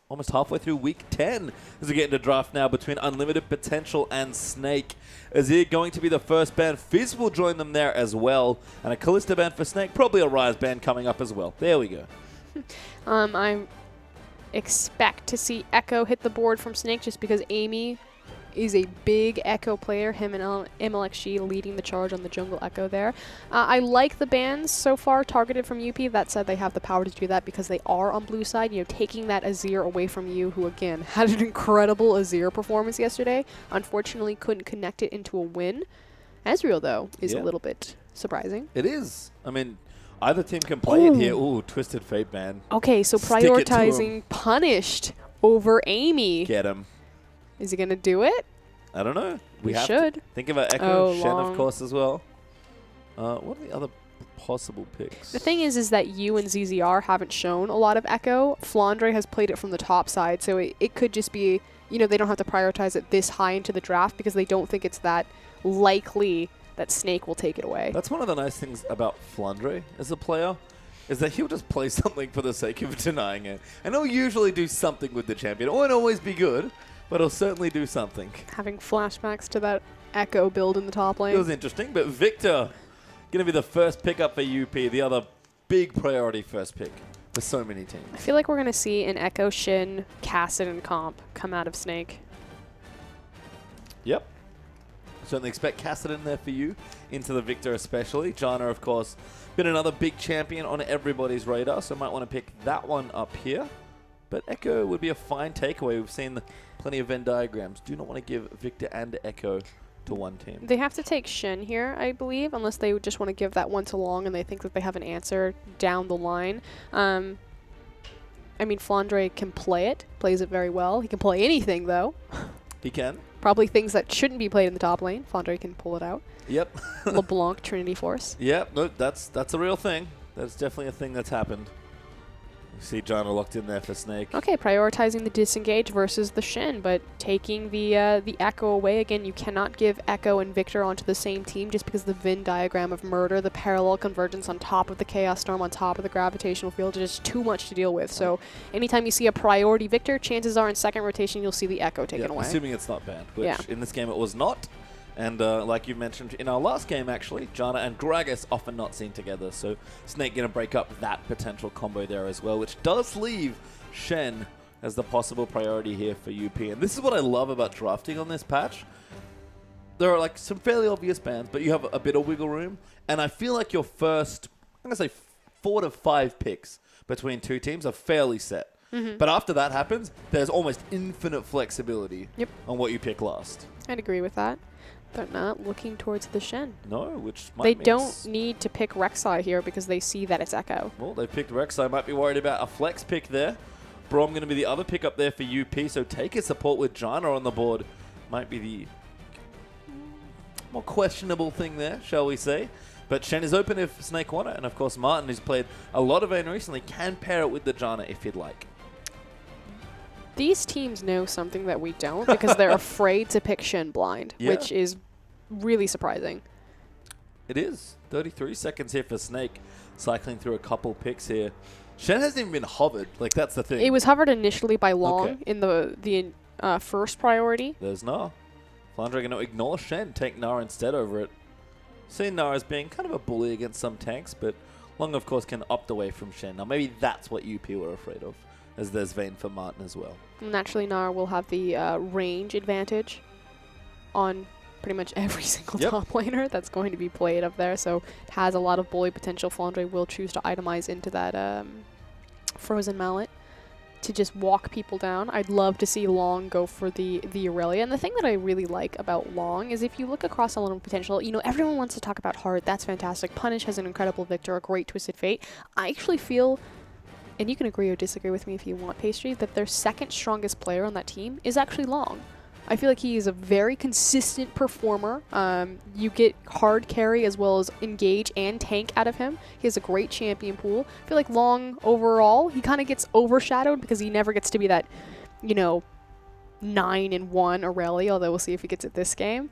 Almost halfway through week 10 as we get into draft now between Unlimited Potential and Snake. Azir going to be the first ban. Fizz will join them there as well. And a Kalista ban for Snake. Probably a Ryze ban coming up as well. There we go. I expect to see Echo hit the board from Snake just because Amy is a big Echo player, him and MLXG leading the charge on the jungle Echo there. I like the bans so far targeted from UP. That said, they have the power to do that because they are on blue side. You know, taking that Azir away from you, who again had an incredible Azir performance yesterday. Unfortunately, couldn't connect it into a win. Ezreal, though, is a little bit surprising. It is. I mean, either team can play it here. Ooh, Twisted Fate ban. Okay, so prioritizing punished over Amy. Get him. Is he going to do it? I don't know. We should. Think about Echo, Shen, of course, as well. What are the other possible picks? The thing is that you and ZZR haven't shown a lot of Echo. Flandre has played it from the top side, so it could just be, you know, they don't have to prioritize it this high into the draft because they don't think it's that likely that Snake will take it away. That's one of the nice things about Flandre as a player, is that he'll just play something for the sake of denying it. And he'll usually do something with the champion. It won't always be good, but he'll certainly do something. Having flashbacks to that Echo build in the top lane. It was interesting, but Victor going to be the first pick up for UP, the other big priority first pick for so many teams. I feel like we're going to see an Echo, Shin, Cassid, and Comp come out of Snake. Yep. Certainly expect Cassid in there for you, into the Victor especially. Janna, of course, been another big champion on everybody's radar, so might want to pick that one up here. But Echo would be a fine takeaway. We've seen plenty of Venn diagrams. Do not want to give Victor and Echo to one team. They have to take Shen here, I believe, unless they would just want to give that one to Long and they think that they have an answer down the line. I mean, Flandre can play it, plays it very well. He can play anything, though. He can. Probably things that shouldn't be played in the top lane. Flandre can pull it out. Yep. LeBlanc, Trinity Force. Yep, no, that's a real thing. That's definitely a thing that's happened. You see Janna locked in there for Snake. Okay, prioritizing the disengage versus the Shen, but taking the Echo away. Again, you cannot give Echo and Victor onto the same team just because the Venn diagram of murder, the parallel convergence on top of the Chaos Storm, on top of the gravitational field, is just too much to deal with. So anytime you see a priority Victor, chances are in second rotation you'll see the Echo taken away. Assuming it's not banned, which in this game it was not. And like you mentioned in our last game, actually, Janna and Gragas often not seen together. So Snake going to break up that potential combo there as well, which does leave Shen as the possible priority here for UP. And this is what I love about drafting on this patch. There are like some fairly obvious bans, but you have a bit of wiggle room. And I feel like your first, I'm going to say 4 to 5 picks between two teams are fairly set. But after that happens, there's almost infinite flexibility on what you pick last. I'd agree with that. They're not looking towards the Shen. No, which might They don't need to pick Rek'Sai here because they see that it's Echo. Well, they picked Rek'Sai. Might be worried about a flex pick there. Braum going to be the other pick up there for UP, so take a support with Janna on the board. Might be the more questionable thing there, shall we say. But Shen is open if Snake want it, and of course Martin, who's played a lot of Vayne recently, can pair it with the Janna if he'd like. These teams know something that we don't because they're afraid to pick Shen blind, which is really surprising. It is. 33 seconds here for Snake, cycling through a couple picks here. Shen hasn't even been hovered. Like, that's the thing. It was hovered initially by Long in the first priority. There's Gnar. Flandre going to ignore Shen, take Gnar instead over it. Seeing Gnar as being kind of a bully against some tanks, but Long, of course, can opt away from Shen. Now, maybe that's what UP were afraid of, as there's Vayne for Martin as well. Naturally, Gnar will have the range advantage on pretty much every single top laner that's going to be played up there, so it has a lot of bully potential. Flandre will choose to itemize into that Frozen Mallet to just walk people down. I'd love to see Long go for the Aurelia, and the thing that I really like about Long is if you look across Elemental potential, you know, everyone wants to talk about Heart. That's fantastic. Punish has an incredible Victor, a great Twisted Fate. I actually feel, and you can agree or disagree with me if you want, Pastry, that their second strongest player on that team is actually Long. I feel like he is a very consistent performer. You get hard carry as well as engage and tank out of him. He has a great champion pool. I feel like Long overall, he kind of gets overshadowed because he never gets to be that, you know, 9-1 Aurelia, although we'll see if he gets it this game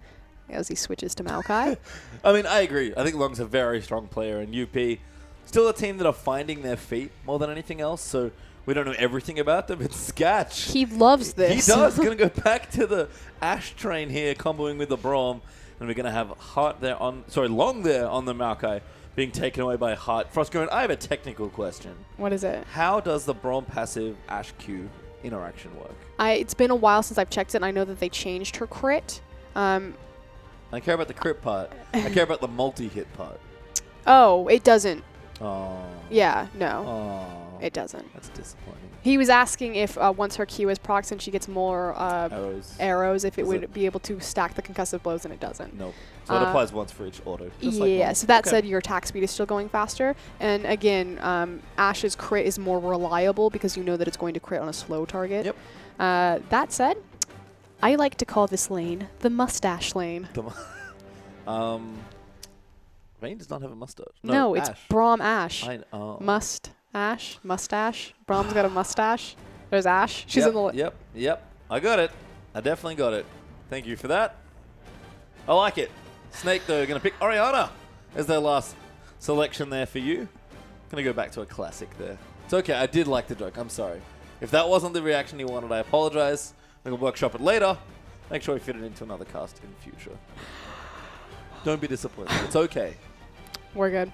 as he switches to Maokai. I mean, I agree. I think Long's a very strong player, and UP still a team that are finding their feet more than anything else, so We don't know everything about them. It's Sketch. He loves this. He does. Going to go back to the Ash train here, comboing with the Braum. And we're going to have Long there on the Maokai being taken away by Heart. Frostgoran, I have a technical question. What is it? How does the Braum passive Ash Q interaction work? It's been a while since I've checked it, and I know that they changed her crit. I care about the crit part. I care about the multi-hit part. Oh, it doesn't. Oh. Yeah, no. Oh. It doesn't. That's disappointing. He was asking if once her Q is procs and she gets more arrows, if it would be able to stack the concussive blows, and it doesn't. Nope. So it applies once for each auto. Yeah, so that said, your attack speed is still going faster. And again, Ash's crit is more reliable because you know that it's going to crit on a slow target. Yep. That said, I like to call this lane the mustache lane. Vayne does not have a mustache. No, it's Braum Ash. Mustache. Braum's got a mustache. There's Ash. She's in the... Yep. I got it. I definitely got it. Thank you for that. I like it. Snake, though, going to pick Orianna as their last selection there for you. Going to go back to a classic there. It's okay. I did like the joke. I'm sorry. If that wasn't the reaction you wanted, I apologize. We can workshop it later. Make sure we fit it into another cast in future. Don't be disappointed. It's okay. We're good.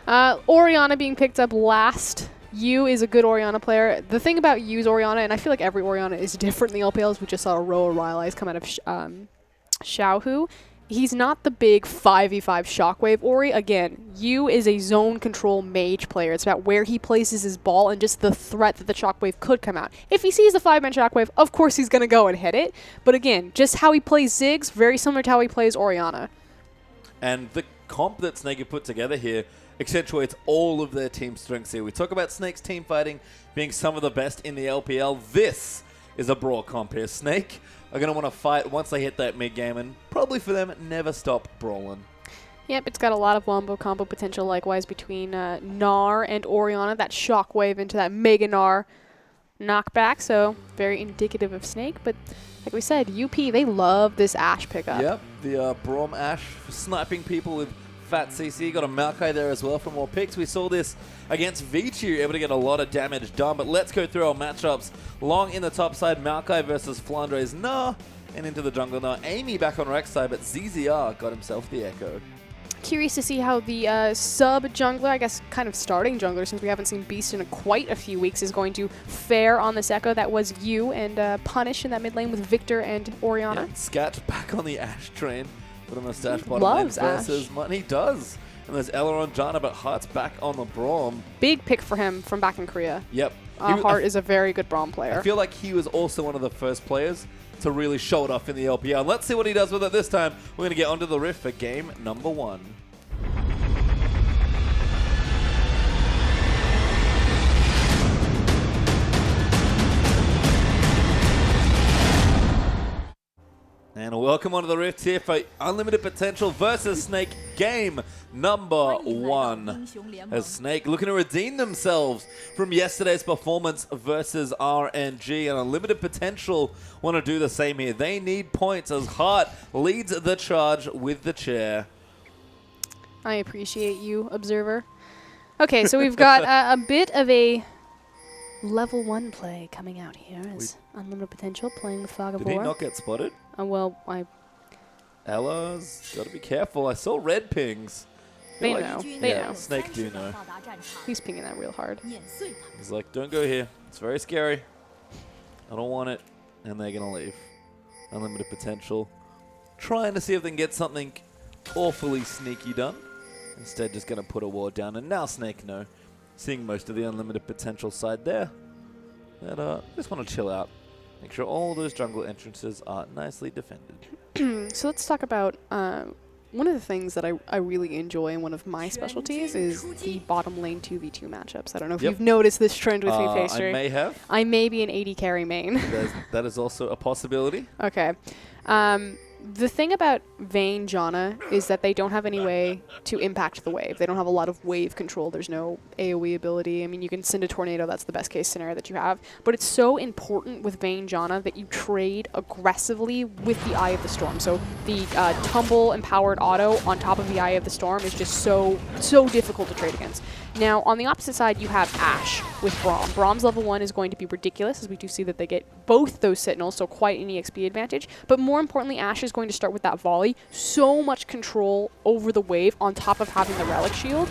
Orianna being picked up last. Yu is a good Orianna player. The thing about Yu's Orianna, and I feel like every Orianna is different in the LPLs. We just saw a row of Rylai's come out of Xiaohu. He's not the big 5v5 Shockwave Ori. Again, Yu is a zone control mage player. It's about where he places his ball and just the threat that the Shockwave could come out. If he sees a 5-man Shockwave, of course he's going to go and hit it. But again, just how he plays Ziggs, very similar to how he plays Orianna. And the comp that Snake have put together here accentuates all of their team strengths here. We talk about Snake's team fighting being some of the best in the LPL. This is a brawl comp here. Snake are going to want to fight once they hit that mid game, and probably for them, never stop brawling. Yep, it's got a lot of wombo combo potential likewise between Gnar and Orianna. That shockwave into that Mega Gnar knockback, so very indicative of Snake. But like we said, UP, they love this Ash pickup. Yep, the Braum Ash for sniping people with Fat CC. Got a Maokai there as well for more picks. We saw this against Vichu, able to get a lot of damage done. But let's go through our matchups. Long in the top side, Maokai versus Flandre's Nah, and into the jungle now. Amy back on Rex side, but ZZR got himself the Echo. Curious to see how the sub-jungler, I guess kind of starting jungler since we haven't seen Beast in quite a few weeks, is going to fare on this Echo. That was Yu and Punish in that mid lane with Victor and Orianna. Yeah, Scat back on the Ash train. With a mustache bottom loves lane versus He does. And there's Ella on Janna, but Heart's back on the Braum. Big pick for him from back in Korea. Yep. Heart is a very good Braum player. I feel like he was also one of the first players to really show it off in the LPL. Let's see what he does with it this time. We're going to get onto the Rift for game number 1. And welcome onto the Rift here for Unlimited Potential versus Snake game number 1. As Snake looking to redeem themselves from yesterday's performance versus RNG. And Unlimited Potential want to do the same here. They need points as Heart leads the charge with the chair. I appreciate you, Observer. Okay, so we've got a bit of a level 1 play coming out here as Unlimited Potential playing with Fog of War. Did he not get spotted? Ella's got to be careful. I saw red pings. They know. They know. Snake do know. He's pinging that real hard. He's like, don't go here. It's very scary. I don't want it. And they're going to leave. Unlimited Potential. Trying to see if they can get something awfully sneaky done. Instead, just going to put a ward down. And now Snake know. Seeing most of the Unlimited Potential side there. That just want to chill out. Make sure all those jungle entrances are nicely defended. So let's talk about one of the things that I really enjoy and one of my specialties is the bottom lane 2v2 matchups. I don't know if you've noticed this trend with me, Pastry. I may have. I may be an 80 carry main. That is also a possibility. Okay. The thing about Vayne Janna is that they don't have any way to impact the wave. They don't have a lot of wave control. There's no AoE ability. I mean, you can send a tornado. That's the best case scenario that you have. But it's so important with Vayne Janna that you trade aggressively with the Eye of the Storm. So the tumble empowered auto on top of the Eye of the Storm is just so difficult to trade against. Now, on the opposite side, you have Ashe with Braum. Braum's level 1 is going to be ridiculous, as we do see that they get both those Sentinels, so quite an EXP advantage. But more importantly, Ashe is going to start with that volley. So much control over the wave on top of having the Relic Shield.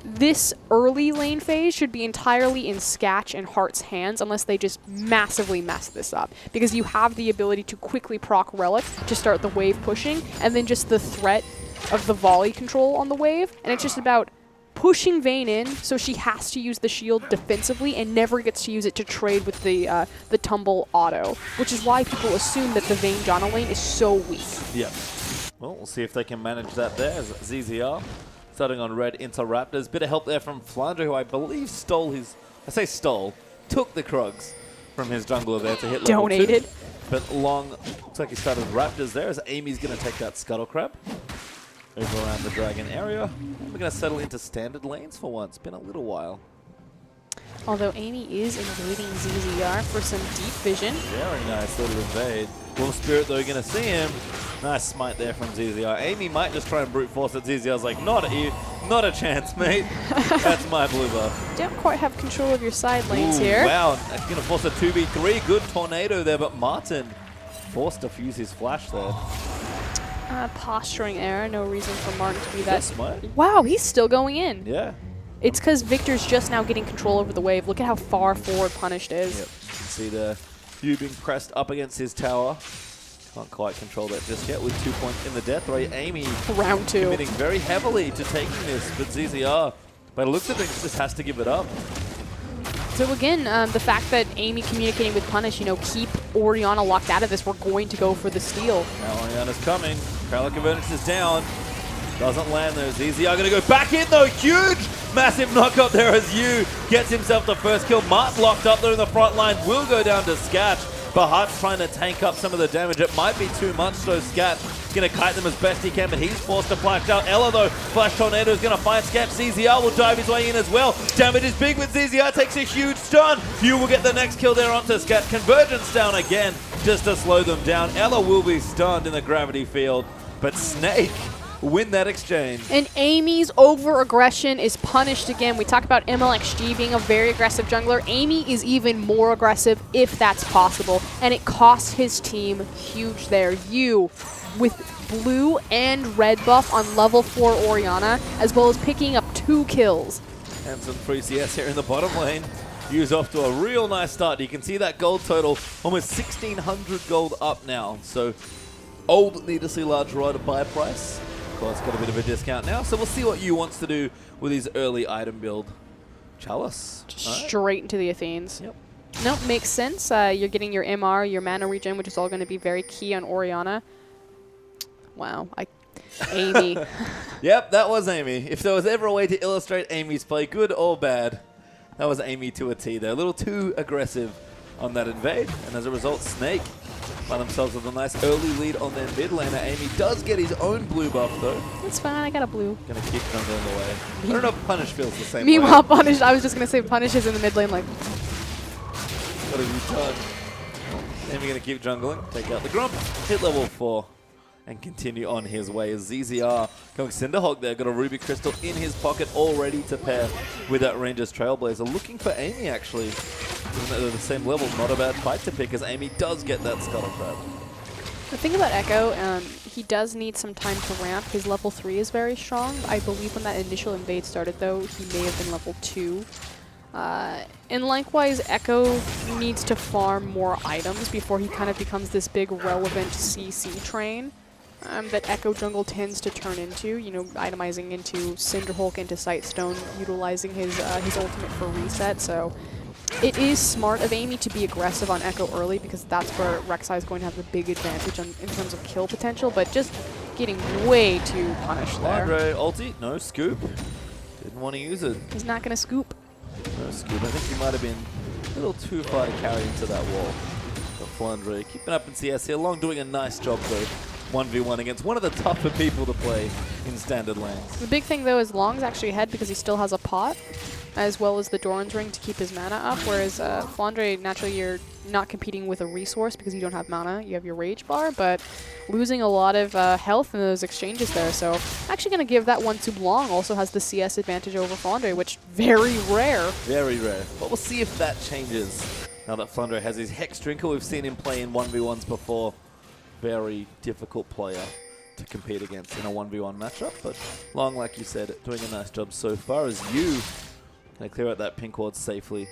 This early lane phase should be entirely in Sketch and Heart's hands unless they just massively mess this up. Because you have the ability to quickly proc Relic to start the wave pushing, and then just the threat of the volley control on the wave. And it's just about pushing Vayne in, so she has to use the shield defensively and never gets to use it to trade with the tumble auto, which is why people assume that the Vayne Janna lane is so weak. Yep. Well, we'll see if they can manage that there as ZZR starting on red into Raptors. Bit of help there from Flandre, who I believe stole his... I say stole. Took the Krugs from his jungler there to hit level 2. Donated. But Long, looks like he started with Raptors there as Amy's going to take that Scuttle Crab over around the Dragon area. And we're going to settle into standard lanes for once. Been a little while. Although Amy is invading ZZR for some deep vision. Very nice little invade. Wolf Spirit, though, you're going to see him. Nice smite there from ZZR. Amy might just try and brute force it. ZZR's like, not a chance, mate. That's my blue buff. Don't quite have control of your side lanes here. Wow, that's going to force a 2v3. Good tornado there, but Martin forced to fuse his flash there. Posturing error, no reason for Martin to be that. Smite? Wow, he's still going in. Yeah. It's because Victor's just now getting control over the wave. Look at how far forward Punished is. Yep. You can see the Hugh being pressed up against his tower. Can't quite control that just yet with 2 points in the death ray. Amy round 2 committing very heavily to taking this, but ZZR, by the looks of things, just has to give it up. So again, the fact that Amy communicating with Punish, keep Orianna locked out of this, we're going to go for the steal. Now Orianna's coming. Kralik Avernus is down. Doesn't land though. ZZR going to go back in though. Huge, massive knockup there as Yu gets himself the first kill. Mart locked up there in the front line. Will go down to Sketch. But Hart's trying to tank up some of the damage. It might be too much, so Sketch going to kite them as best he can, but he's forced to flash out. Ella, though, Flash Tornado is going to find Sketch. ZZR will dive his way in as well. Damage is big with ZZR, takes a huge stun. Yu will get the next kill there onto Sketch. Convergence down again, just to slow them down. Ella will be stunned in the gravity field, but Snake win that exchange. And Amy's over-aggression is punished again. We talk about MLXG being a very aggressive jungler. Amy is even more aggressive if that's possible, and it costs his team huge there. Yu with blue and red buff on level 4 Orianna, as well as picking up 2 kills. And some free CS here in the bottom lane. Yu's off to a real nice start. You can see that gold total, almost 1,600 gold up now. So old needlessly large rider buy price. It's got a bit of a discount now, so we'll see what Yu wants to do with his early item build. Chalice. Straight into the Athenes. Yep. Nope, makes sense. You're getting your MR, your mana regen, which is all going to be very key on Orianna. Wow. Amy. Yep, that was Amy. If there was ever a way to illustrate Amy's play, good or bad, that was Amy to a T there. A little too aggressive on that invade, and as a result, Snake find themselves with a nice early lead on their mid laner. Amy does get his own blue buff though. It's fine, I got a blue. Gonna keep them in the way. I don't know if Punish feels the same Meanwhile, way. Punish, I was just gonna say Punish is in the mid lane like... What have you done? Amy gonna keep jungling, take out the Grump, hit level 4, and continue on his way. As ZZR going Cinderhawk there, got a Ruby Crystal in his pocket all ready to pair with that Rangers Trailblazer. Looking for Amy actually. Even though they're the same level, not a bad fight to pick as Amy does get that Scuttle Crab. The thing about Echo, he does need some time to ramp. His level 3 is very strong. I believe when that initial invade started though, he may have been level 2. And likewise, Echo needs to farm more items before he kind of becomes this big relevant CC train that Echo Jungle tends to turn into, itemizing into Cinderhulk, into Sightstone, utilizing his ultimate for reset. So it is smart of Amy to be aggressive on Echo early because that's where Rek'Sai is going to have the big advantage in terms of kill potential, but just getting way too punished there. Flandre ulti, no scoop. Didn't want to use it. He's not going to scoop. No scoop. I think he might have been a little too far to carry into that wall. But Flandre keeping up in CS here. Long doing a nice job though. 1v1 against one of the tougher people to play in standard lanes. The big thing though is Long's actually ahead because he still has a pot. as well as the Doran's Ring to keep his mana up, whereas Flandre, naturally you're not competing with a resource because you don't have mana, you have your Rage Bar, but losing a lot of health in those exchanges there, so actually going to give that one to Long, also has the CS advantage over Flandre, which very rare. Very rare, but we'll see if that changes. Now that Flandre has his Hex Drinker, we've seen him play in 1v1s before. Very difficult player to compete against in a 1v1 matchup, but Long, like you said, doing a nice job so far as you can clear out that pink ward safely.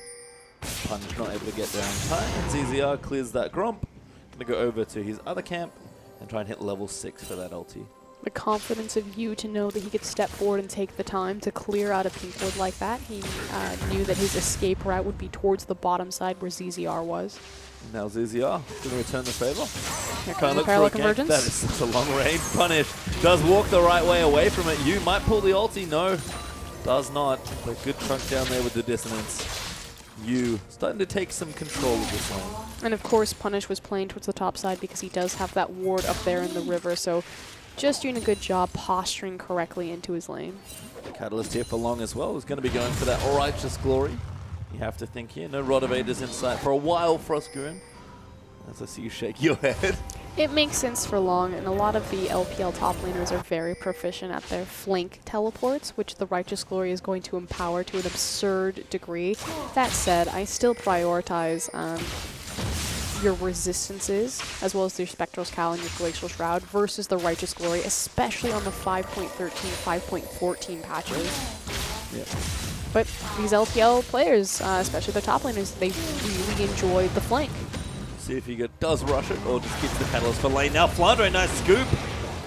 Punch not able to get there in time, and ZZR clears that Gromp. Gonna go over to his other camp and try and hit level 6 for that ulti. The confidence of you to know that he could step forward and take the time to clear out a pink ward like that. He knew that his escape route would be towards the bottom side where ZZR was. Now ZZR going to return the favor. Here Can't comes the look parallel for a gank. convergence. That is such a long range punish. Does walk the right way away from it. You might pull the ulti. No, does not. But good chunk down there with the dissonance. You starting to take some control of this lane. And of course, Punish was playing towards the top side because he does have that ward up there in the river. So just doing a good job posturing correctly into his lane. Catalyst here for Long as well. Is going to be going for that Righteous Glory. You have to think here. No Rod of Ages in sight for a while, Frostgoon. As I see you shake your head. It makes sense for Long, and a lot of the LPL top laners are very proficient at their flank teleports, which the Righteous Glory is going to empower to an absurd degree. That said, I still prioritize your resistances, as well as your Spectral's Cowl and your Glacial Shroud, versus the Righteous Glory, especially on the 5.13, 5.14 patches. Yeah. But these LPL players, especially the top laners, they really enjoy the flank. See if he does rush it or just keeps the Catalyst for lane. Now Flandre, nice scoop.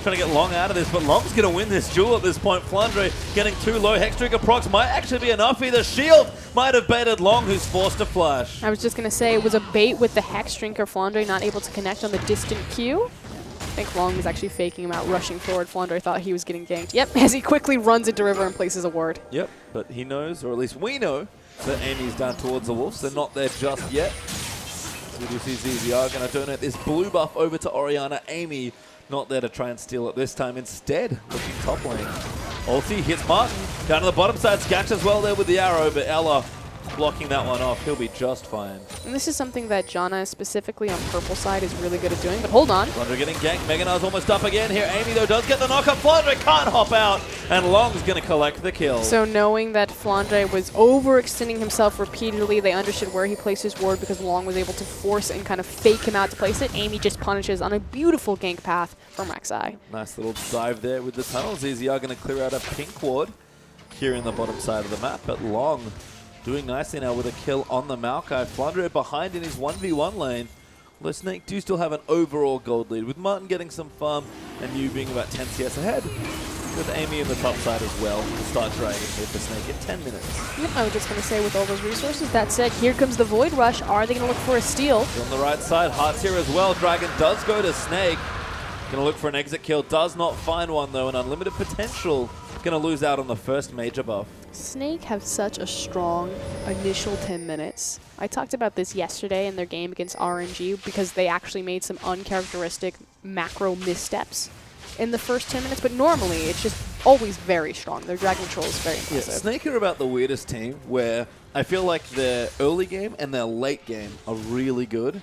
Trying to get Long out of this, but Long's going to win this duel at this point. Flandre getting too low. Hex Trigger procs might actually be enough. Either shield might have baited Long, who's forced to flash. I was just going to say, it was a bait with the Hex Drinker. Flandre not able to connect on the distant Q. I think Long was actually faking him out, rushing forward. Flandre thought he was getting ganked. Yep, as he quickly runs into river and places a ward. Yep, but he knows, or at least we know, that Amy's down towards the Wolves. They're not there just yet. So we do see ZZR going to donate this blue buff over to Orianna. Amy not there to try and steal it this time. Instead, looking top lane. Ulti hits Martin. Down to the bottom side. Sketch as well there with the arrow, but Ella blocking that one off. He'll be just fine. And this is something that Janna, specifically on purple side, is really good at doing. But hold on. Flandre getting ganked. Meganar's almost up again here. Amy, though, does get the knock-up. Flandre can't hop out. And Long's going to collect the kill. So knowing that Flandre was overextending himself repeatedly, they understood where he placed his ward because Long was able to force and kind of fake him out to place it. Amy just punishes on a beautiful gank path from Rek'Sai. Nice little dive there with the tunnels. ZZR going to clear out a pink ward here in the bottom side of the map. But Long doing nicely now with a kill on the Maokai. Flandre behind in his 1v1 lane. Although Snake do still have an overall gold lead, with Martin getting some farm and you being about 10 CS ahead. With Amy in the top side as well to start dragging here for Snake in 10 minutes. Yep, I was just going to say with all those resources. That said, here comes the Void Rush. Are they going to look for a steal? On the right side, Hearts here as well. Dragon does go to Snake. Going to look for an exit kill. Does not find one though. An unlimited potential. Going to lose out on the first major buff. Snake have such a strong initial 10 minutes. I talked about this yesterday in their game against RNG because they actually made some uncharacteristic macro missteps in the first 10 minutes, but normally it's just always very strong. Their Dragon Control is very impressive. Yeah, Snake are about the weirdest team where I feel like their early game and their late game are really good,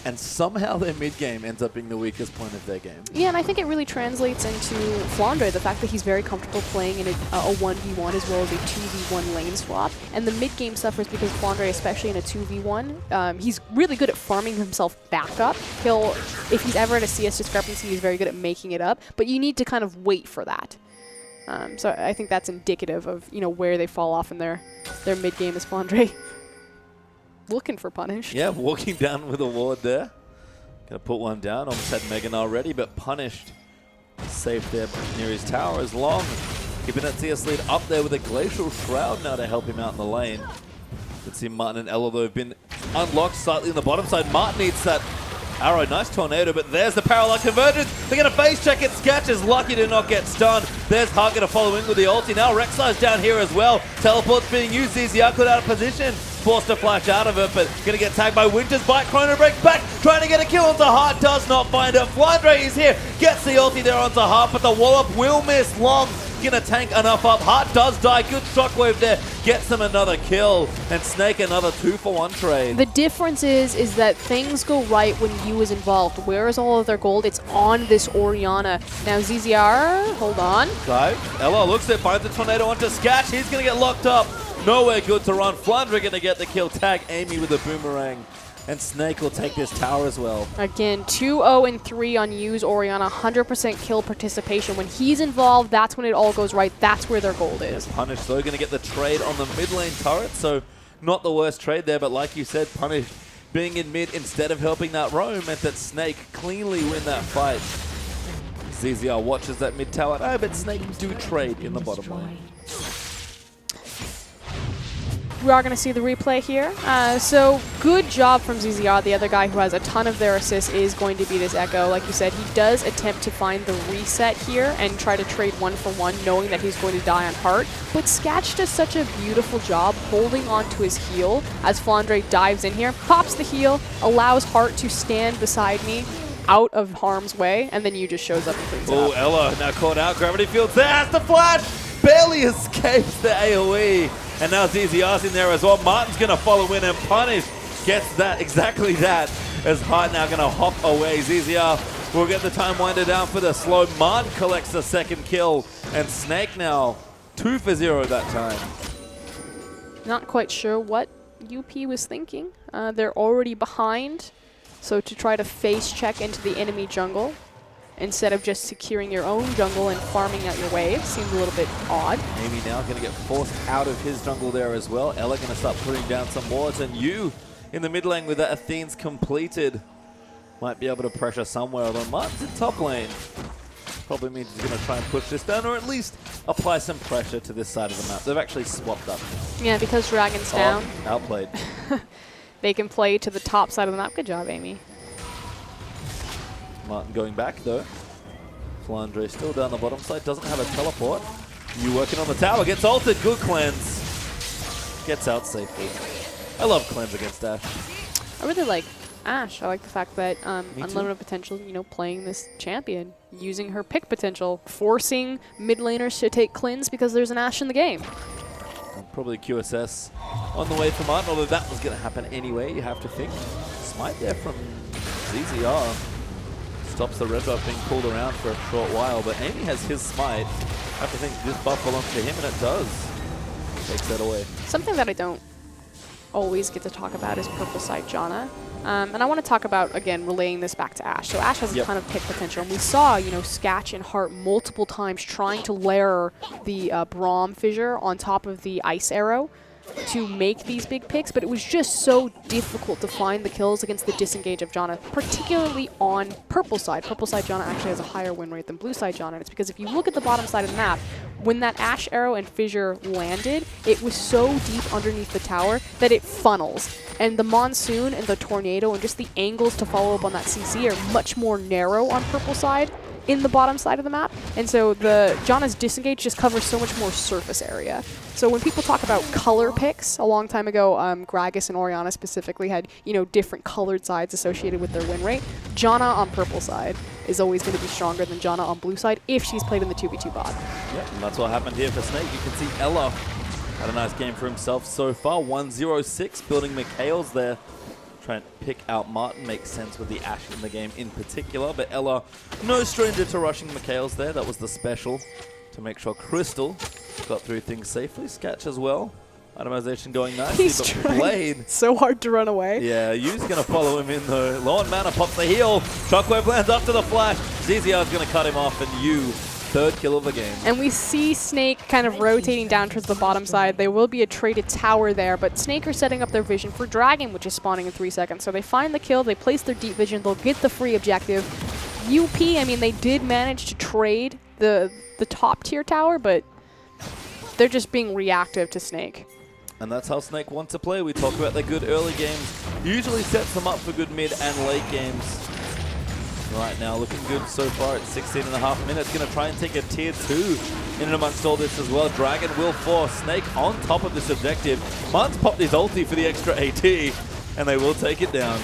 and somehow their mid game ends up being the weakest point of their game. Yeah, and I think it really translates into Flandre, the fact that he's very comfortable playing in a 1v1 as well as a 2v1 lane swap. And the mid game suffers because Flandre, especially in a 2v1, he's really good at farming himself back up. If he's ever in a CS discrepancy, he's very good at making it up, but you need to kind of wait for that. So I think that's indicative of where they fall off in their mid game as Flandre. Looking for punish. Yeah, walking down with a ward there. Gonna put one down. Almost had Meganar ready, but punished. Safe there near his tower as Long. Keeping that CS lead up there with a Glacial Shroud now to help him out in the lane. Let's see Martin and Ella though have been unlocked slightly on the bottom side. Martin needs that arrow. Nice tornado, but there's the parallel convergence. They're gonna face check it. Sketch is lucky to not get stunned. There's Hart gonna follow in with the ulti. Now Rek'Sai's down here as well. Teleport's being used. ZZR cut out of position. Forced to flash out of it, but gonna get tagged by Winter's Bite. Chrono breaks back, trying to get a kill onto Hart, does not find it. Flandre is here, gets the ulti there onto Hart, but the wallop will miss. Long gonna tank enough up. Heart does die. Good shockwave there. Gets them another kill. And Snake another 2-for-1 trade. The difference is that things go right when Yu is involved. Where is all of their gold? It's on this Orianna. Now ZZR, hold on. Dive. Ella looks at, finds the tornado onto Sketch. He's gonna get locked up. Nowhere good to run. Flandre gonna get the kill. Tag Amy with a boomerang. And Snake will take this tower as well. Again, 2-0-3 on Yu's Orianna. 100% kill participation. When he's involved, that's when it all goes right. That's where their gold is. Punish, though, going to get the trade on the mid lane turret. So not the worst trade there, but like you said, Punish being in mid instead of helping that roam meant that Snake cleanly win that fight. ZZR watches that mid tower. Oh, but Snake do trade in the bottom lane. We are going to see the replay here. So good job from ZZR. The other guy who has a ton of their assists is going to be this Echo. Like you said, he does attempt to find the reset here and try to trade 1-for-1, knowing that he's going to die on Heart. But Sketch does such a beautiful job holding on to his heal as Flandre dives in here, pops the heal, allows Heart to stand beside me out of harm's way, and then Yu just shows up and cleans it up. Oh, Ella now caught out. Gravity Fields there. Has the flash. Barely escapes the AoE. And now ZZR's in there as well. Martin's going to follow in and Punish gets that, exactly that, as Hart now going to hop away. ZZR will get the time winded down for the slow. Martin collects the second kill. And Snake now 2-for-0 that time. Not quite sure what UP was thinking. They're already behind. So to try to face check into the enemy jungle instead of just securing your own jungle and farming out your waves seems a little bit odd. Amy now going to get forced out of his jungle there as well. Ella going to start putting down some wards, and Yu in the mid lane with that Athene's completed might be able to pressure somewhere, although Martin's in top lane. Probably means he's going to try and push this down, or at least apply some pressure to this side of the map. They've actually swapped up. Yeah, because Dragon's down. Outplayed. They can play to the top side of the map. Good job, Amy. Martin going back though. Flandre still down the bottom side, doesn't have a teleport. Yu working on the tower, gets ulted, good cleanse. Gets out safely. I love cleanse against Ashe. I really like Ashe. I like the fact that Unlimited Potential, you know, playing this champion, using her pick potential, forcing mid laners to take cleanse because there's an Ashe in the game. And probably QSS on the way for Martin, although that was going to happen anyway, you have to think. Smite there from ZZR. Stops the red buff being pulled around for a short while, but Amy has his smite. I have to think this buff belongs to him, and it does. Takes that away. Something that I don't always get to talk about is purple side Janna. And I want to talk about, again, relaying this back to Ashe. So Ashe has a ton of pick potential. And we saw, you know, Sketch and Heart multiple times trying to layer the Braum fissure on top of the ice arrow to make these big picks, but it was just so difficult to find the kills against the disengage of Janna, particularly on purple side. Purple side Janna actually has a higher win rate than blue side Janna, and it's because if you look at the bottom side of the map, when that Ashe arrow and fissure landed, it was so deep underneath the tower that it funnels. And the monsoon and the tornado and just the angles to follow up on that CC are much more narrow on purple side in the bottom side of the map, and so the Janna's disengage just covers so much more surface area. So when people talk about color picks, a long time ago, Gragas and Orianna specifically had, you know, different colored sides associated with their win rate. Janna on purple side is always going to be stronger than Janna on blue side if she's played in the 2v2 bot. Yeah, and that's what happened here for Snake. You can see Ella had a nice game for himself so far. 1-0-6, building Mikhail's there. Trying to pick out Martin makes sense with the Ashe in the game in particular, but Ella, no stranger to rushing Mikhail's there. That was the special to make sure Crystal got through things safely. Sketch as well. Itemization going nicely, but Blade. So hard to run away. Yeah, Yu's going to follow him in though. Low on mana, pops the heal. Shockwave lands up to the flash. ZZR's going to cut him off, and Yu, third kill of the game. And we see Snake kind of rotating down towards the bottom side. There will be a traded tower there, but Snake are setting up their vision for Dragon, which is spawning in 3 seconds. So they find the kill, they place their deep vision, they'll get the free objective. UP, I mean, they did manage to trade the top tier tower, but they're just being reactive to Snake. And that's how Snake wants to play. We talk about their good early games. Usually sets them up for good mid and late games. Right now, looking good so far at 16.5 minutes. Going to try and take a tier 2 in and amongst all this as well. Dragon will force Snake on top of this objective. Martin's popped his ulti for the extra AT, and they will take it down.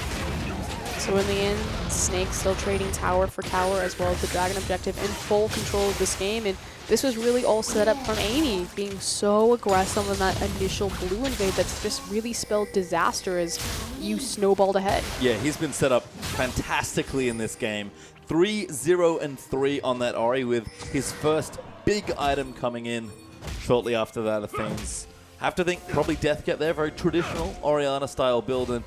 So in the end, Snake still trading tower for tower as well as the dragon objective in full control of this game. And this was really all set up from Amy being so aggressive on that initial blue invade that's just really spelled disaster as you snowballed ahead. Yeah, he's been set up fantastically in this game. 3-0-3 on that Ori with his first big item coming in shortly after that. Athene's have to think probably Death Cap there, very traditional Orianna style build. And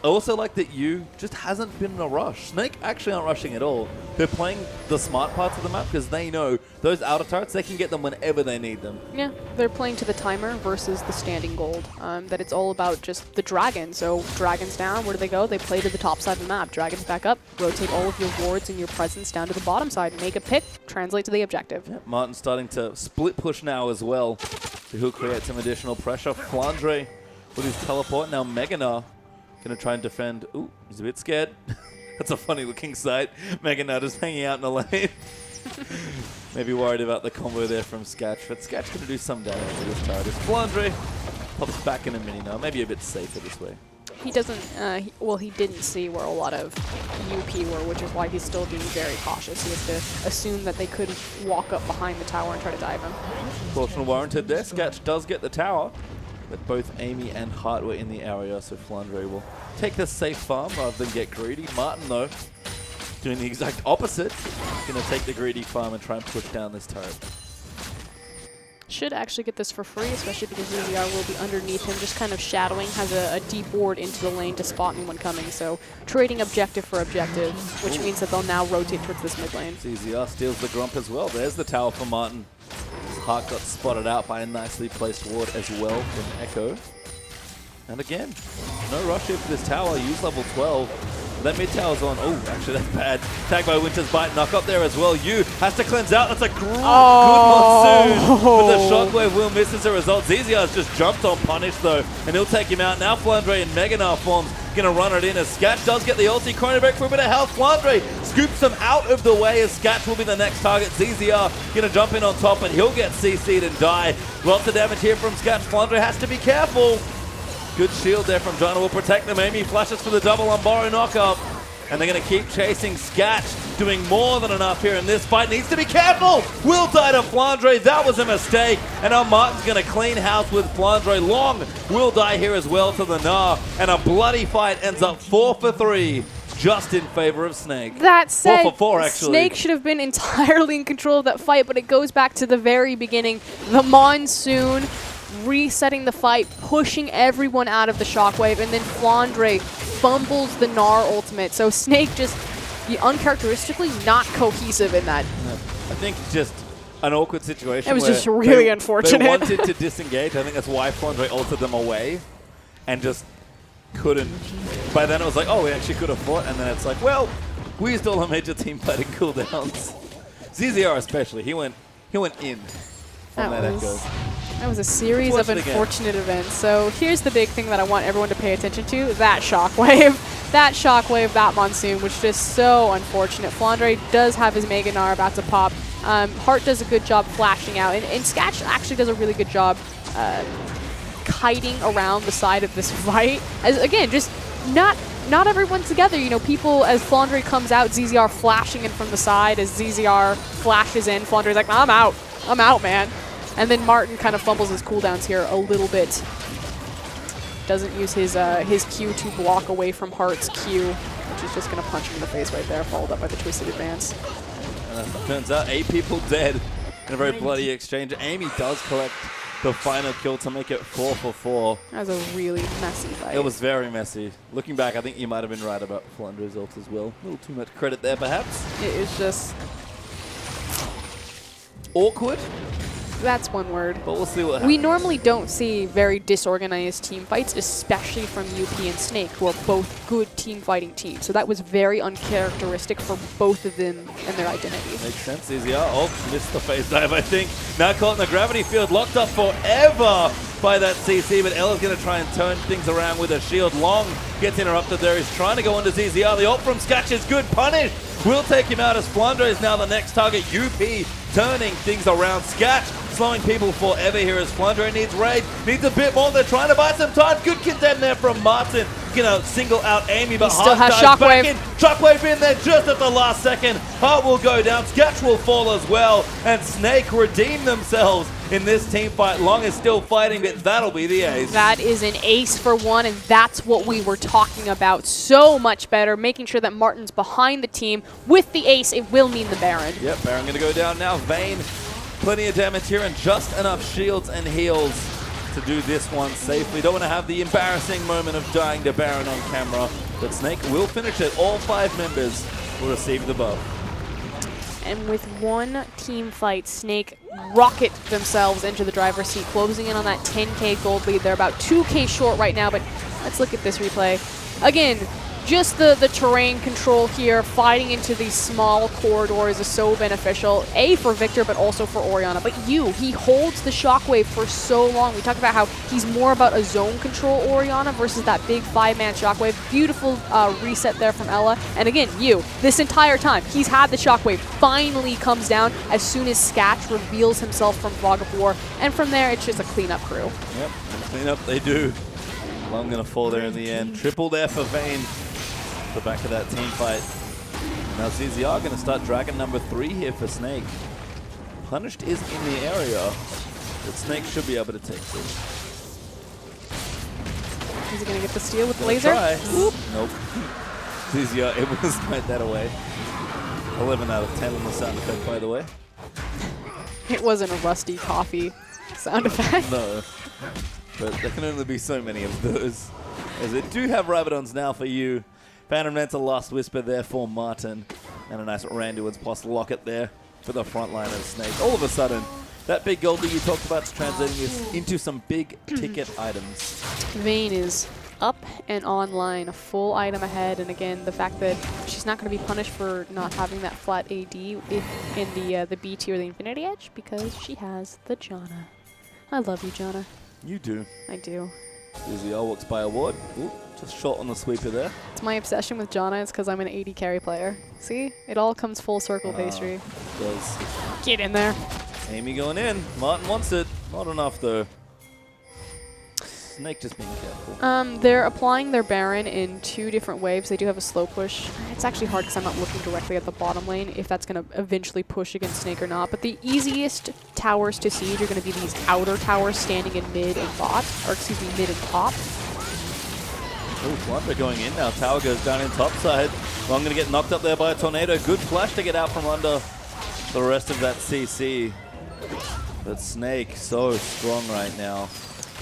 I also like that you just hasn't been in a rush. Snake actually aren't rushing at all. They're playing the smart parts of the map because they know those outer turrets, they can get them whenever they need them. Yeah, they're playing to the timer versus the standing gold. That it's all about just the dragon. So dragons down, where do they go? They play to the top side of the map. Dragons back up, rotate all of your wards and your presence down to the bottom side. Make a pick, translate to the objective. Yeah, Martin's starting to split push now as well. So he'll create some additional pressure. Flandre with his teleport. Now Meganar going to try and defend. Ooh, he's a bit scared. That's a funny looking sight. Meganar just hanging out in the lane. Maybe worried about the combo there from Sketch, but Sketch going to do some damage to this turret. Flandre pops back in a mini now. Maybe a bit safer this way. He doesn't, well, he didn't see where a lot of UP were, which is why he's still being very cautious. He has to assume that they could walk up behind the tower and try to dive him. Caution warranted there. Sketch does get the tower, but both Amy and Hart were in the area, so Flandre will take the safe farm rather than get greedy. Martin, though, doing the exact opposite. Going to take the greedy farm and try and push down this turret. Should actually get this for free, especially because ZZR will be underneath him, just kind of shadowing, has a deep ward into the lane to spot anyone coming. So trading objective for objective, which means that they'll now rotate towards this mid lane. ZZR steals the Grump as well. There's the tower for Martin. Hart got spotted out by a nicely placed ward as well from Echo. And again, no rush here for this tower. Use level 12. That mid tower's on. Oh, actually that's bad. Tagged by Winter's Bite. Knock up there as well. Yu has to cleanse out. That's a good monsoon. But the shockwave will miss as a result. ZZR's just jumped on Punish though, and he'll take him out. Now Flandre and Meganar forms gonna run it in as Sketch does get the ulti. Cronenberg for a bit of health. Flandre scoops him out of the way as Sketch will be the next target. ZZR gonna jump in on top, and he'll get CC'd and die. Lots of damage here from Sketch. Flandre has to be careful. Good shield there from Jana will protect them. Amy flashes for the double on Borrow knockup. And they're going to keep chasing Sketch, doing more than enough here in this fight. Needs to be careful. Will die to Flandre. That was a mistake. And now Martin's going to clean house with Flandre. Long will die here as well to the Gnar. And a bloody fight ends up 4 for 3. Just in favor of Snake. That said, 4 for 4 actually. Snake should have been entirely in control of that fight, but it goes back to the very beginning. The monsoon resetting the fight, pushing everyone out of the shockwave, and then Flandre fumbles the Gnar ultimate. So Snake just uncharacteristically not cohesive in that. I think just an awkward situation. It was just really unfortunate. They wanted to disengage. I think that's why Flandre ulted them away and just couldn't. By then it was like, oh, we actually could have fought. And then it's like, well, we used all our major team fighting cooldowns. ZZR especially, he went in from that Echo. That was a series of unfortunate events. So here's the big thing that I want everyone to pay attention to. That shockwave. That shockwave, that monsoon, which is just so unfortunate. Flandre does have his Mega Gnar about to pop. Hart does a good job flashing out. And Sketch actually does a really good job kiting around the side of this fight. As again, just not everyone together. You know, people, as Flandre comes out, ZZR flashing in from the side. As ZZR flashes in, Flandre's like, I'm out. I'm out, man. And then Martin kind of fumbles his cooldowns here a little bit. Doesn't use his Q to block away from Hart's Q, which is just going to punch him in the face right there, followed up by the Twisted Advance. And it turns out 8 people dead in a very bloody exchange. Amy does collect the final kill to make it 4 for 4. That was a really messy fight. It was very messy. Looking back, I think you might have been right about Flandre's ult as well. A little too much credit there, perhaps. It is just awkward. That's one word. But we'll see what happens. We normally don't see very disorganized team fights, especially from UP and Snake, who are both good team fighting teams. So that was very uncharacteristic for both of them and their identities. Makes sense, easier. Oh, missed the phase dive, I think. Now caught in the gravity field, locked up forever by that CC, but Ella's going to try and turn things around with a shield. Long gets interrupted there. He's trying to go into ZZR. The ult from Sketch is good. Punish will take him out as Flandre is now the next target. UP turning things around. Sketch slowing people forever here as Flandre needs raid. Needs a bit more. They're trying to buy some time. Good contend there from Martin. gonna single out Amy, but still Hart has dives back Shockwave. in. Shockwave in there just at the last second. Hart will go down, Sketch will fall as well, and Snake redeem themselves in this team fight. Long is still fighting, but that'll be the ace. That is an ace for one, and that's what we were talking about. So much better, making sure that Martin's behind the team. With the ace, it will mean the Baron. Yep, Baron gonna go down now. Vayne, plenty of damage here and just enough shields and heals to do this one safely. Don't want to have the embarrassing moment of dying to Baron on camera, but Snake will finish it. All 5 members will receive the buff. And with one team fight, Snake rocket themselves into the driver's seat, closing in on that 10K gold lead. They're about 2K short right now, but let's look at this replay. Again, just the terrain control here, fighting into these small corridors is so beneficial. A, for Victor, but also for Orianna. But he holds the Shockwave for so long. We talked about how he's more about a zone control Orianna versus that big 5-man Shockwave. Beautiful reset there from Ella. And again, this entire time, he's had the Shockwave. Finally comes down as soon as Sketch reveals himself from Fog of War. And from there, it's just a cleanup crew. Yep, cleanup they do. Long gonna fall there in the end. Triple there for Vayne. The back of that team fight. Now ZZR going to start Dragon number 3 here for Snake. Punished is in the area, but Snake should be able to take this. Is he going to get the steal with the laser? Nope. ZZR able to smite that away. 11 out of 10 on the sound effect, by the way. It wasn't a rusty coffee sound effect. No. But there can only be so many of those. As they do have Rabadons now for you. Phantom Mental Last Whisper there for Martin. And a nice Randy Woods plus Locket there for the front line of Snake. All of a sudden, that big gold that you talked about is translating this into some big ticket items. Vayne is up and online, a full item ahead. And again, the fact that she's not going to be punished for not having that flat AD in the B tier, the Infinity Edge, because she has the Janna. I love you, Janna. You do. I do. ZZR walks by a ward. Ooh, just short on the sweeper there. It's my obsession with Janna. It's because I'm an AD carry player. See? It all comes full circle, Pastry. It does. Get in there. Amy going in. Martin wants it. Not enough, though. Snake just being careful. They're applying their Baron in 2 different waves. They do have a slow push. It's actually hard because I'm not looking directly at the bottom lane if that's going to eventually push against Snake or not. But the easiest towers to siege are going to be these outer towers standing in mid and bot, or excuse me, mid and top. Oh, Flunder going in now. Tower goes down in top side. Long going to get knocked up there by a tornado. Good flash to get out from under the rest of that CC. But Snake so strong right now.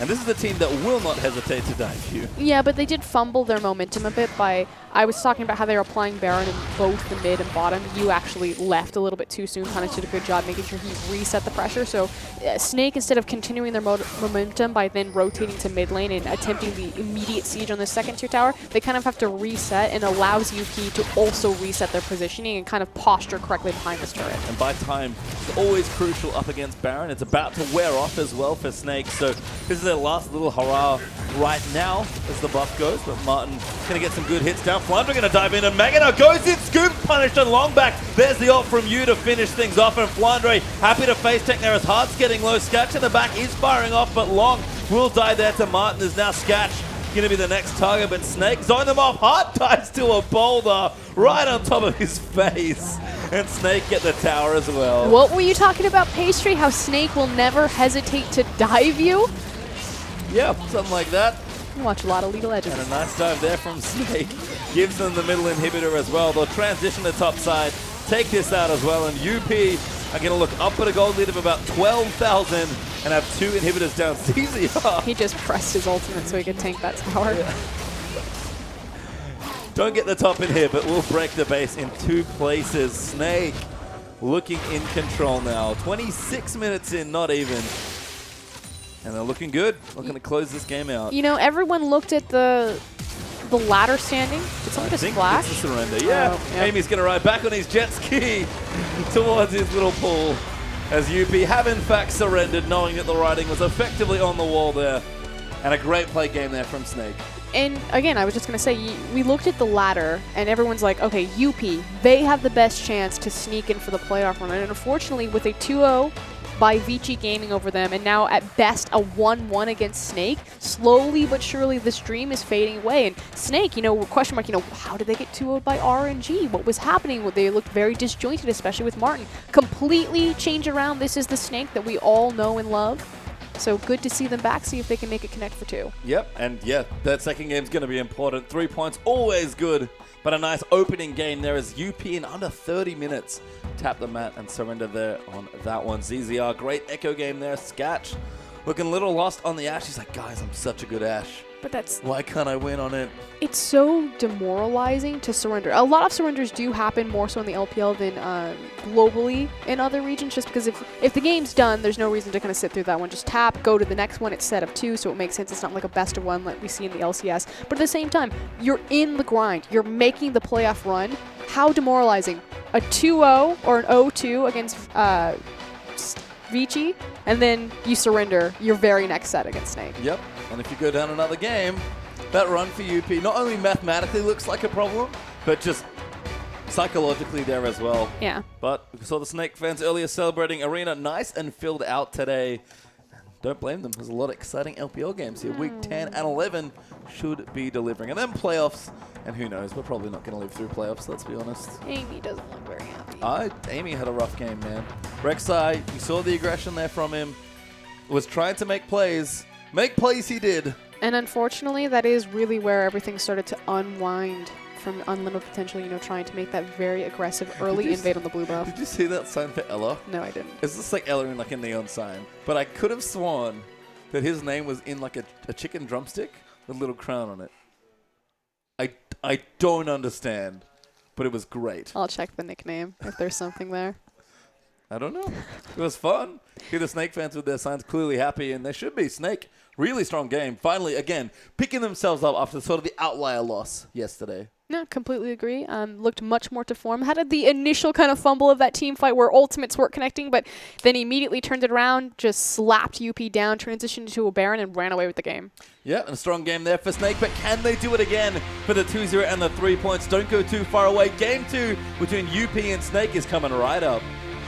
And this is the team that will not hesitate to dive you. Yeah, but they did fumble their momentum a bit by... I was talking about how they were applying Baron in both the mid and bottom. You actually left a little bit too soon. Punish did a good job making sure he reset the pressure. So Snake, instead of continuing their momentum by then rotating to mid lane and attempting the immediate siege on the second tier tower, they kind of have to reset, and allows UP to also reset their positioning and kind of posture correctly behind this turret. And by time, it's always crucial up against Baron. It's about to wear off as well for Snake. So this is their last little hurrah right now as the buff goes. But Martin going to get some good hits down. Flunder going to dive in, and Magana goes in, scoop, punished, and long back. There's the ult from you to finish things off, and Flandre happy to face tech there as Hart's getting low. Sketch in the back is firing off, but Long will die there to Martin. There's now Sketch going to be the next target, but Snake zone them off. Hart dives to a boulder right on top of his face, and Snake get the tower as well. What were you talking about, Pastry? How Snake will never hesitate to dive you? Yeah, something like that. You watch a lot of Legal Edges. And a nice dive there from Snake. Gives them the middle inhibitor as well. They'll transition to top side, take this out as well, and UP are going to look up at a gold lead of about 12,000 and have 2 inhibitors down. ZZR. He just pressed his ultimate so he could tank that tower. Yeah. Don't get the top in here, but we'll break the base in 2 places. Snake looking in control now. 26 minutes in, not even. And they're looking good. Looking to close this game out. You know, everyone looked at the ladder standing. Did someone just flash? It's a surrender. Yeah. Oh, yep. Amy's going to ride back on his jet ski towards his little pool as UP have in fact surrendered, knowing that the writing was effectively on the wall there. And a great play game there from Snake. And again, I was just going to say, we looked at the ladder, and everyone's like, okay, UP, they have the best chance to sneak in for the playoff run. And unfortunately, with a 2-0 by Vici Gaming over them, and now at best a 1-1 against Snake. Slowly but surely this dream is fading away, and Snake, question mark, how did they get 2-0'd by RNG? What was happening? They looked very disjointed, especially with Martin. Completely change around. This is the Snake that we all know and love. So good to see them back, see if they can make it connect for 2. Yep, and yeah, that second game's going to be important. 3 points, always good. But a nice opening game there as UP in under 30 minutes tap the mat and surrender there on that one. ZZR, great echo game there. Sketch looking a little lost on the Ashe. He's like, guys, I'm such a good Ashe. But that's... Why can't I win on it? It's so demoralizing to surrender. A lot of surrenders do happen more so in the LPL than globally in other regions, just because if the game's done, there's no reason to kind of sit through that one. Just tap, go to the next one. It's set of 2, so it makes sense. It's not like a best of 1 like we see in the LCS. But at the same time, you're in the grind. You're making the playoff run. How demoralizing. A 2-0 or an 0-2 against Vici, and then you surrender your very next set against Snake. Yep, and if you go down another game, that run for UP not only mathematically looks like a problem, but just psychologically there as well. Yeah. But we saw the Snake fans earlier celebrating Arena nice and filled out today. Don't blame them. There's a lot of exciting LPL games here. Week 10 and 11 should be delivering. And then playoffs. And who knows? We're probably not going to live through playoffs, let's be honest. Amy doesn't look very happy. Amy had a rough game, man. Rek'Sai, you saw the aggression there from him. Was trying to make plays. Make plays he did. And unfortunately, that is really where everything started to unwind from unlimited potential, trying to make that very aggressive early invade on the blue buff. Did you see that sign for Ella? No, I didn't. It's just like Ella in like a neon sign. But I could have sworn that his name was in like a chicken drumstick with a little crown on it. I don't understand, but it was great. I'll check the nickname if there's something there. I don't know. It was fun. Here the Snake fans with their signs clearly happy, and they should be. Snake, really strong game. Finally, again, picking themselves up after sort of the outlier loss yesterday. No, completely agree. Looked much more to form. Had the initial kind of fumble of that team fight where ultimates weren't connecting, but then immediately turned it around, just slapped UP down, transitioned into a Baron, and ran away with the game. Yeah, and a strong game there for Snake, but can they do it again for the 2-0 and the 3 points? Don't go too far away. Game 2 between UP and Snake is coming right up.